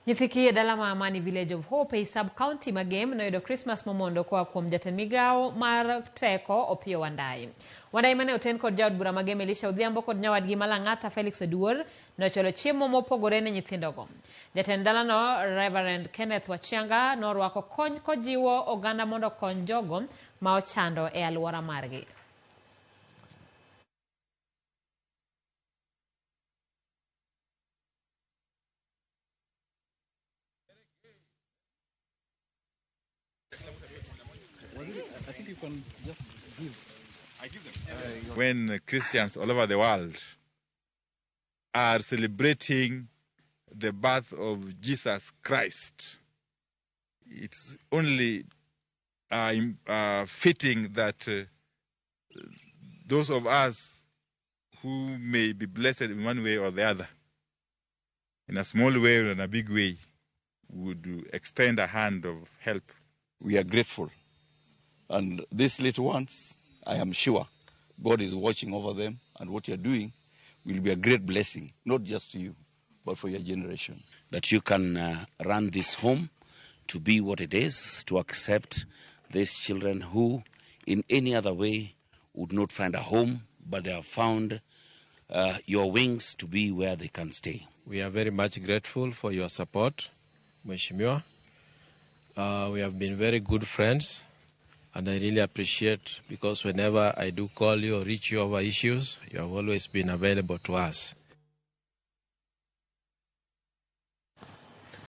Nyithii kiye dalama Amani Village of Hope sub-county magem noyudo Krismas momondo kwa kuom jatend migao mar teko Opiyo Wandayi. Wandayi mane oten kod jaod bura magem Elisha Odhiambo kod nyawadgi malang'ata Felix Oduor nocholo chiemo mopogore ne nyithindogo. Jatend dalano Reverend Kenneth Wachianga norwako kony kojiwo oganda mondo kony jogo ma ochando e alwora margi. I think you can just give. I give them. When Christians all over the world are celebrating the birth of Jesus Christ, it's only fitting that those of us who may be blessed in one way or the other, in a small way or in a big way, would extend a hand of help. We are grateful. And these little ones, I am sure God is watching over them, and what you're doing will be a great blessing, not just to you, but for your generation. That you can run this home to be what it is, to accept these children who in any other way would not find a home, but they have found your wings to be where they can stay. We are very much grateful for your support, Mheshimiwa. We have been very good friends, and I really appreciate, because whenever I do call you or reach you over issues, you have always been available to us.